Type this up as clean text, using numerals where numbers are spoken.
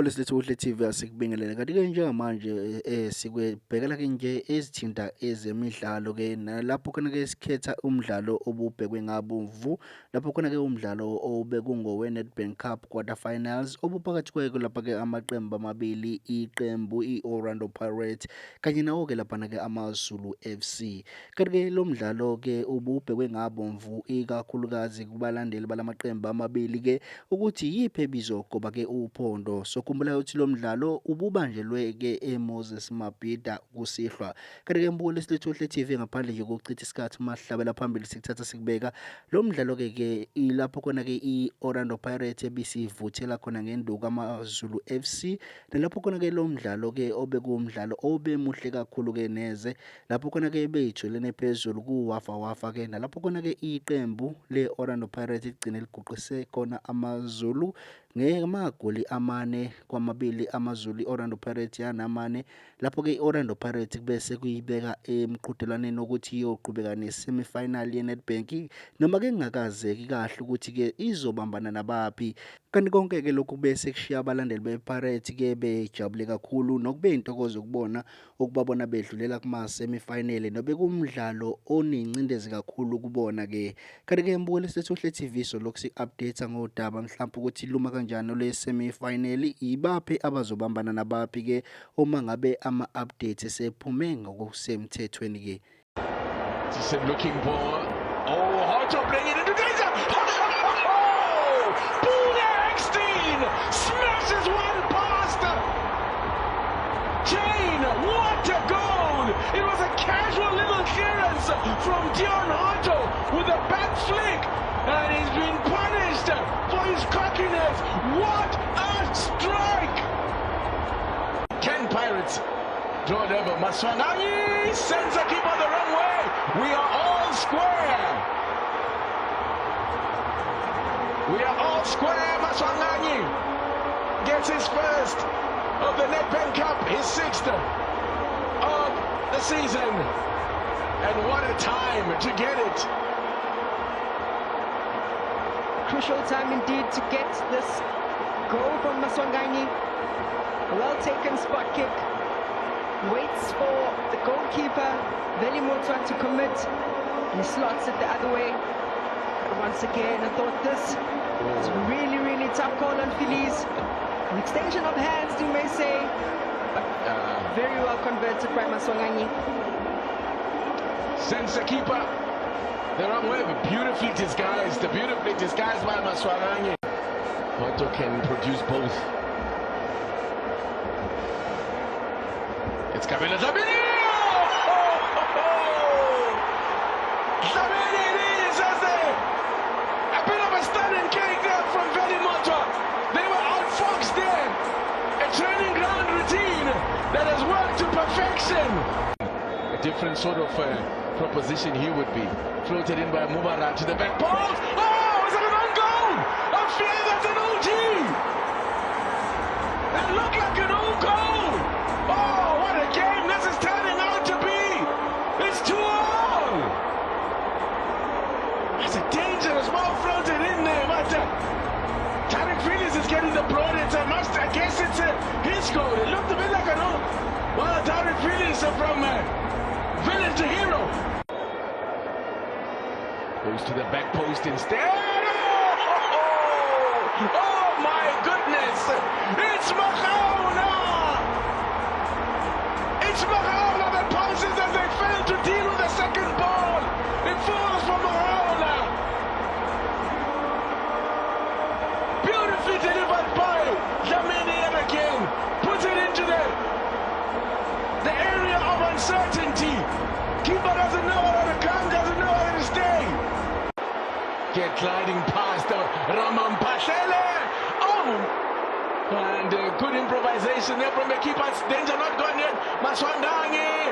Sawubona silethu Kuhle TV asikubingelele. Kanti-ke njengamanje sikwebhekela-ke nje ezithinta ezemidlalo-ke nalapho khona-ke sikhetha umdlalo obubhekwe ngabomvu. Lapho khona-ke umdlalo obekungowe-Nedbank Cup quarterfinals obuphakathi kweke lapha-ke amaqembu amabili, iqembu i-Orlando Pirates kanye nawo-ke laphana-ke AmaZulu FC. Kanti-ke lo mdlalo-ke ububhekwe ngabomvu ikakhulukazi kubalandeli balamaqembu amabili-ke ukuthi yiphi ebizogoba-ke uphondo. Sokhumbula ukuthi lo mdlalo ububanjelwe-ke eMoses Mabhida kusihlwa. Kanti-ke mbuko lesilethu Kuhle TV ngaphandle nje kokuchitha isikhathi mahlabela phambili sikuthatha sikubeka lo mdlalo-ke ilapho khona-ke i-Orlando Pirates ebisivuthela khona ngenduku AmaZulu FC, nalapho khona-ke lo mdlalo-ke obekuwumdlalo obemuhle kakhulu-ke neze, lapho khona-ke beyitholene phezulu kuwafa-wafa-ke, nalapho khona-ke iqembu le-Orlando Pirates ligcine liguqise khona AmaZulu ngamagoli 4-2. AmaZulu i-Orlando Pirates yanamane, lapho-ke i-Orlando Pirates bese kuyibeka emqhudelwaneni ukuthi iyoqhubeka ne-semi-final ye-Nedbank, noma-ke kungakazeki kahle ukuthi-ke izobambana nabaphi. Kanti konke-ke lokhu bese kushiya abalandeli be-Pirates-ke bejabule kakhulu, nokube intokozo ukubabona bedlulela kuma-semi-final, nobekuwumdlalo onengcindezi kakhulu kubona-ke. Kanti-ke mbuko lesilethu Kuhle TV lokhu si-update ngodaba mhlawumbe ukuthi luma kanjani le semi-final, ibaphi abazobambana nabaphi-ke uma ngabe ama-updates esephume ngokusemthethweni-ke. Looking for Hoto playing it into danger. Bune Eckstein smashes one past Jane. What a goal! It was a casual little clearance from Dion Hoto with a back flick, and he's been punished for his cockiness. What a strike! Ken Pirates drawn over. Maswanganyi sends a keeper the wrong way. We are all square. We are all square. Maswanganyi gets his first of the Nedbank Cup, his sixth of the season. And what a time to get it. Crucial time indeed to get this goal from Maswanganyi. Well taken spot kick. Waits for the goalkeeper Velimotwa to commit, and he slots it the other way. But once again, I thought this was a really tough call on Phillies. An extension of hands, you may say, but very well converted by Maswanganyi. Sends the keeper the wrong way, but beautifully disguised by Maswanganyi. Hoto can produce both. It's Kabila Dlamini! Dlamini is a bit of a stunning kick there from Velimotwa. They were outfoxed there. A training ground routine that has worked to perfection. A different sort of proposition he would be. Floated in by Mubarak to the back post. Oh, is it an own goal? I fear that's an OG. That looked like an own goal. Oh, what a game this is turning out to be. It's 2-all. That's a dangerous ball floated in there, but Tarek Phillips is getting the broad. I guess it's his goal. It looked a bit like an own. Well, Tarek Phillips from villain to hero. Goes to the back post instead. Oh my goodness. It's Machauna. It's Machauna that pounces as they fail to deal with the second ball. It falls from Machauna. Beautifully delivered by Dlamini yet again. Puts it into the area of uncertainty. Keeper doesn't know whether to come, doesn't know whether to stay. Get gliding past Ramampashele. Oh! And good improvisation there from the keeper. Danger not gone yet. Maswanganyi!